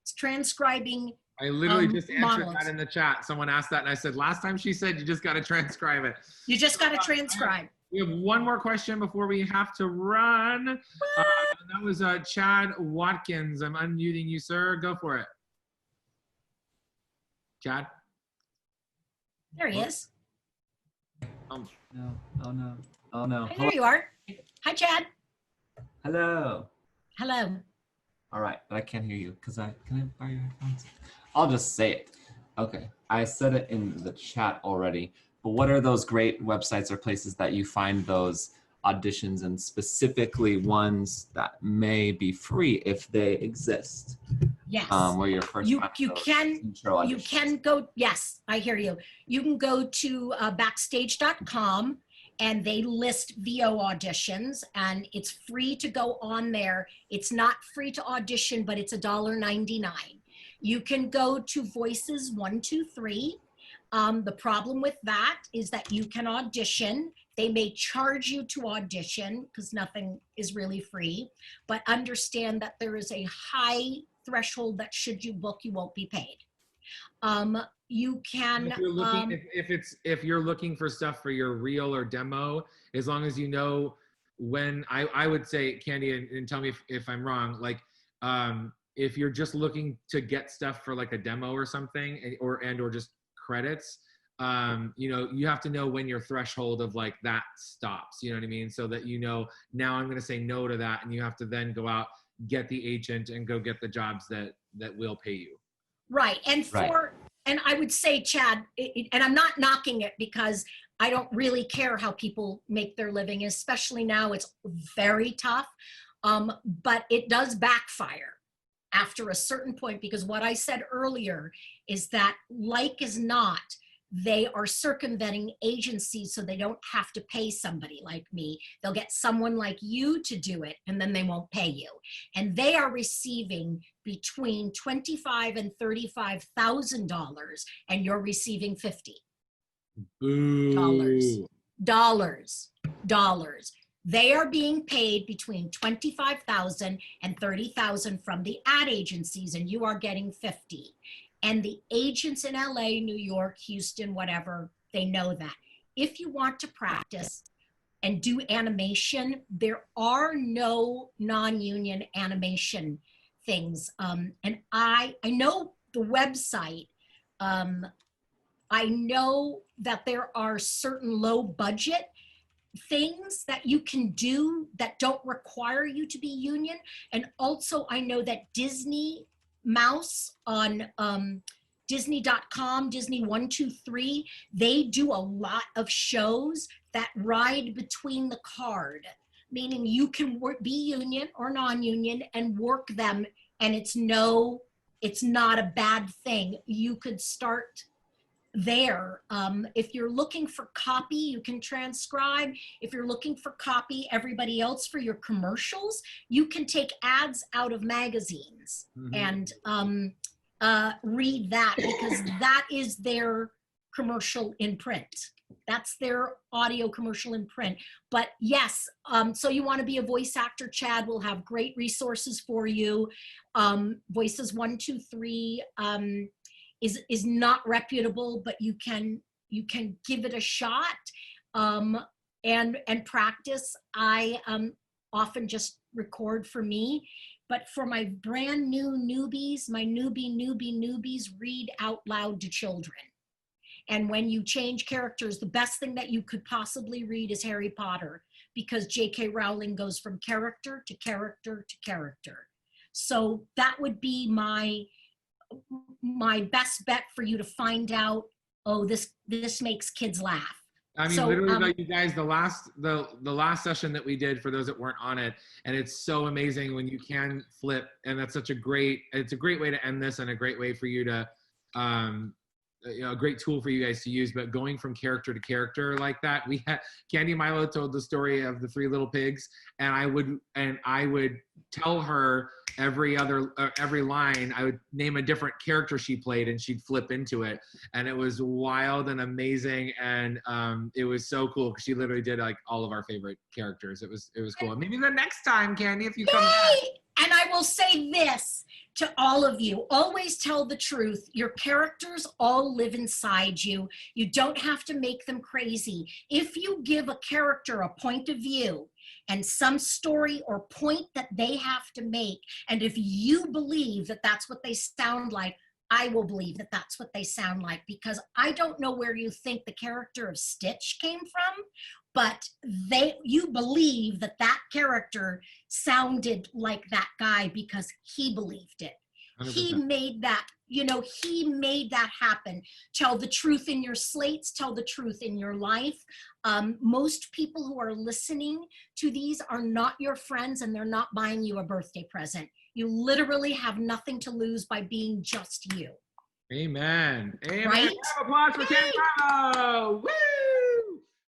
It's transcribing. I literally just answered monologues. that in the chat. Someone asked that, and I said, last time she said you just got to transcribe it. You just got to transcribe. We have one more question before we have to run. And that was Chad Watkins. I'm unmuting you, sir. Go for it. Chad? There he is. No. Oh, no. Oh, no. Hey, there you are. Hi, Chad. Hello. Hello. All right, but I can't hear you. Can I borrow your headphones? I'll just say it. Okay, I said it in the chat already, but what are those great websites or places that you find those auditions, and specifically ones that may be free if they exist? Yes. Where you're first. You can go. Yes, I hear you. You can go to backstage.com, and they list VO auditions, and it's free to go on there. It's not free to audition, but it's $1.99. You can go to Voices 123. The problem with that is that you can audition. They may charge you to audition because nothing is really free, but understand that there is a high threshold that should you book, you won't be paid. You can, if you're looking for stuff for your reel or demo, as long as you know when, I would say, Candi, and tell me if I'm wrong, like if you're just looking to get stuff for like a demo or something, or just credits, you have to know when your threshold of like that stops, you know what I mean? So that, now I'm going to say no to that, and you have to then go out, get the agent, and go get the jobs that will pay you. Right. And I would say, Chad, and I'm not knocking it because I don't really care how people make their living, especially now it's very tough. But it does backfire after a certain point, because what I said earlier is that, like as not, they are circumventing agencies so they don't have to pay somebody like me. They'll get someone like you to do it, and then they won't pay you. And they are receiving between $25,000 and $35,000, and you're receiving $50,000. Boo. Dollars. They are being paid between $25,000 and $30,000 from the ad agencies, and you are getting 50. And the agents in LA, New York, Houston, whatever, they know that. If you want to practice and do animation, there are no non-union animation things. And I know the website. I know that there are certain low budget things that you can do that don't require you to be union. And also I know that Disney Mouse on Disney.com, Disney 123, they do a lot of shows that ride between the card, meaning you can be union or non-union and work them, and it's not a bad thing. You could start there. If you're looking for copy, you can transcribe. If you're looking for copy, everybody else for your commercials, you can take ads out of magazines and read that, because that is their commercial in print. That's their audio commercial in print. But yes, so you want to be a voice actor, Chad will have great resources for you. Voices 123 is not reputable, but you can give it a shot and practice. I often just record for me, but for my brand new newbies, my newbies, read out loud to children. And when you change characters, the best thing that you could possibly read is Harry Potter, because J.K. Rowling goes from character to character to character. So that would be my best bet for you to find out, oh, this makes kids laugh. I mean, so, literally, like, you guys, the last session that we did, for those that weren't on it, and it's so amazing when you can flip, and that's it's a great way to end this, and a great way for you to, a great tool for you guys to use. But going from character to character like that, we had Candi Milo told the story of the 3 little pigs, and I would tell her every line, I would name a different character she played, and she'd flip into it, and it was wild and amazing, and it was so cool, because she literally did like all of our favorite characters. It was cool. And maybe the next time, Candi, if you come back. And I will say this to all of you: always tell the truth. Your characters all live inside you. You don't have to make them crazy. If you give a character a point of view and some story or point that they have to make, and if you believe that that's what they sound like, I will believe that that's what they sound like, because I don't know where you think the character of Stitch came from, but you believe that that character sounded like that guy because he believed it. 100%. He made that, he made that happen. Tell the truth in your slates, tell the truth in your life. Most people who are listening to these are not your friends, and they're not buying you a birthday present. You literally have nothing to lose by being just you. Amen. Amen. Right? Applause for Candi Milo. Woo!